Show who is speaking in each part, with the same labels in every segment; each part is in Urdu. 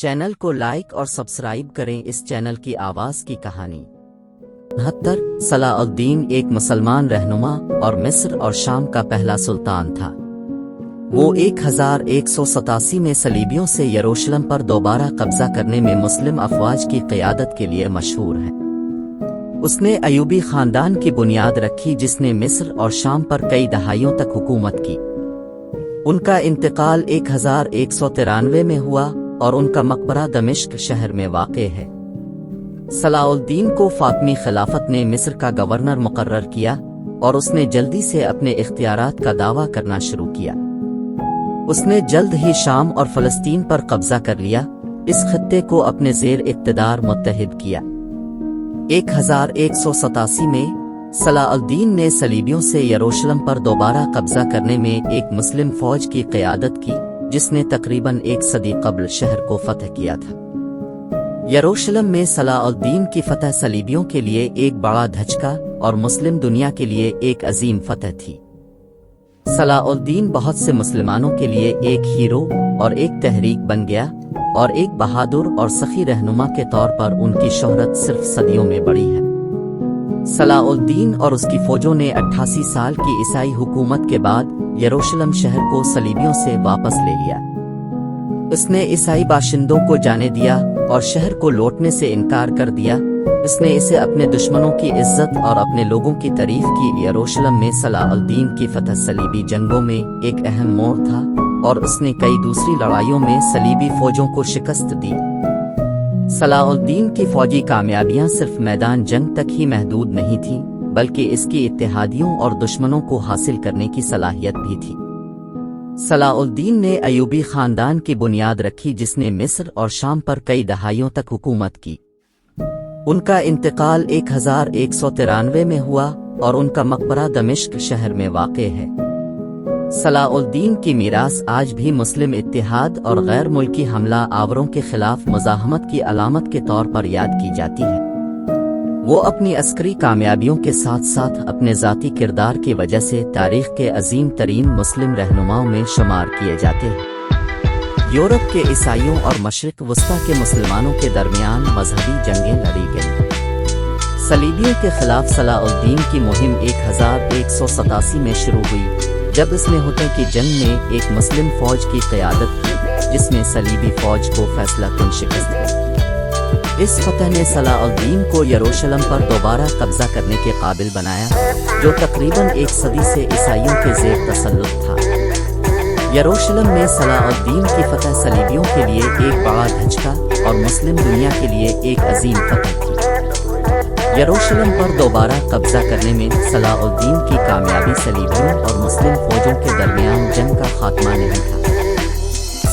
Speaker 1: چینل کو لائک اور سبسکرائب کریں۔ اس چینل کی آواز کی کہانی 69 صلاح الدین ایک مسلمان رہنما اور مصر اور شام کا پہلا سلطان تھا۔ وہ 1187 میں صلیبیوں سے یروشلم پر دوبارہ قبضہ کرنے میں مسلم افواج کی قیادت کے لیے مشہور ہے۔ اس نے ایوبی خاندان کی بنیاد رکھی جس نے مصر اور شام پر کئی دہائیوں تک حکومت کی۔ ان کا انتقال 1193 میں ہوا اور ان کا مقبرہ دمشق شہر میں واقع ہے۔ صلاح الدین کو فاطمی خلافت نے مصر کا گورنر مقرر کیا اور اس نے جلدی سے اپنے اختیارات کا دعویٰ کرنا شروع کیا۔ اس نے جلد ہی شام اور فلسطین پر قبضہ کر لیا، اس خطے کو اپنے زیر اقتدار متحد کیا۔ 1187 میں صلاح الدین نے صلیبیوں سے یروشلم پر دوبارہ قبضہ کرنے میں ایک مسلم فوج کی قیادت کی جس نے تقریباً 1 صدی قبل شہر کو فتح کیا تھا۔ یروشلم میں صلاح الدین کی فتح صلیبیوں کے لیے ایک بڑا دھچکا اور مسلم دنیا کے لیے ایک عظیم فتح تھی۔ صلاح الدین بہت سے مسلمانوں کے لیے ایک ہیرو اور ایک تحریک بن گیا اور ایک بہادر اور سخی رہنما کے طور پر ان کی شہرت صرف صدیوں میں بڑھی ہے۔ صلاح الدین اور اس کی فوجوں نے 88 سال کی عیسائی حکومت کے بعد یروشلم شہر کو صلیبیوں سے واپس لے لیا۔ اس نے عیسائی باشندوں کو جانے دیا اور شہر کو لوٹنے سے انکار کر دیا۔ اس نے اسے اپنے دشمنوں کی عزت اور اپنے لوگوں کی تعریف کی۔ یروشلم میں صلاح الدین کی فتح صلیبی جنگوں میں ایک اہم موڑ تھا اور اس نے کئی دوسری لڑائیوں میں صلیبی فوجوں کو شکست دی۔ صلاح الدین کی فوجی کامیابیاں صرف میدان جنگ تک ہی محدود نہیں تھیں بلکہ اس کی اتحادیوں اور دشمنوں کو حاصل کرنے کی صلاحیت بھی تھی۔ صلاح الدین نے ایوبی خاندان کی بنیاد رکھی جس نے مصر اور شام پر کئی دہائیوں تک حکومت کی۔ ان کا انتقال 1193 میں ہوا اور ان کا مقبرہ دمشق شہر میں واقع ہے۔ صلاح الدین کی میراث آج بھی مسلم اتحاد اور غیر ملکی حملہ آوروں کے خلاف مزاحمت کی علامت کے طور پر یاد کی جاتی ہے۔ وہ اپنی عسکری کامیابیوں کے ساتھ ساتھ اپنے ذاتی کردار کی وجہ سے تاریخ کے عظیم ترین مسلم رہنماؤں میں شمار کیے جاتے ہیں۔ یورپ کے عیسائیوں اور مشرق وسطیٰ کے مسلمانوں کے درمیان مذہبی جنگیں لڑی گئیں۔ صلیبیوں کے خلاف صلاح الدین کی مہم 1187 میں شروع ہوئی جب اس نے ہوتے کی جنگ میں ایک مسلم فوج کی قیادت کی جس میں صلیبی فوج کو فیصلہ کن شکست دی۔ اس فتح نے صلاح الدین کو یروشلم پر دوبارہ قبضہ کرنے کے قابل بنایا جو تقریباً 1 صدی سے عیسائیوں کے زیر تسلط تھا۔ یروشلم میں صلاح الدین کی فتح صلیبیوں کے لیے ایک بڑا دھچکا اور مسلم دنیا کے لیے ایک عظیم فتح تھی۔ یروشلم پر دوبارہ قبضہ کرنے میں صلاح الدین کی کامیابی صلیبیوں اور مسلم فوجوں کے درمیان جنگ کا خاتمہ نہیں تھا۔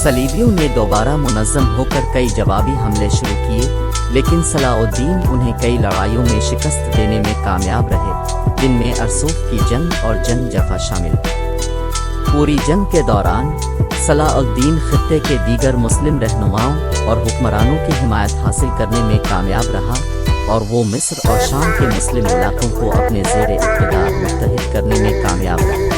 Speaker 1: صلیبیوں نے دوبارہ منظم ہو کر کئی جوابی حملے شروع کیے لیکن صلاح الدین انہیں کئی لڑائیوں میں شکست دینے میں کامیاب رہے جن میں ارسوف کی جنگ اور جنگ جفا شامل تھی۔ پوری جنگ کے دوران صلاح الدین خطے کے دیگر مسلم رہنماؤں اور حکمرانوں کی حمایت حاصل کرنے میں کامیاب رہا اور وہ مصر اور شام کے مسلم علاقوں کو اپنے زیر اقتدار متحد کرنے میں کامیاب رہا۔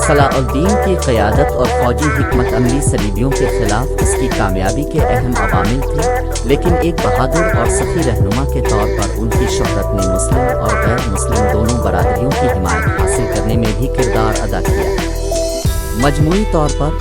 Speaker 1: صلاح الدین کی قیادت اور فوجی حکمت عملی صلیبیوں کے خلاف اس کی کامیابی کے اہم عوامل تھے لیکن ایک بہادر اور سخی رہنما کے طور پر ان کی شہرت نے مسلم اور غیر مسلم دونوں برادریوں کی حمایت حاصل کرنے میں بھی کردار ادا کیا۔ مجموعی طور پر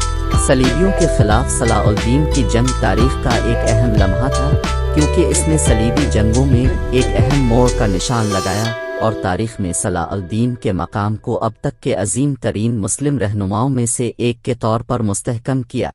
Speaker 1: صلیبیوں کے خلاف صلاح الدین کی جنگ تاریخ کا ایک اہم لمحہ تھا کیونکہ اس نے صلیبی جنگوں میں ایک اہم موڑ کا نشان لگایا اور تاریخ میں صلاح الدین کے مقام کو اب تک کے عظیم ترین مسلم رہنماؤں میں سے ایک کے طور پر مستحکم کیا۔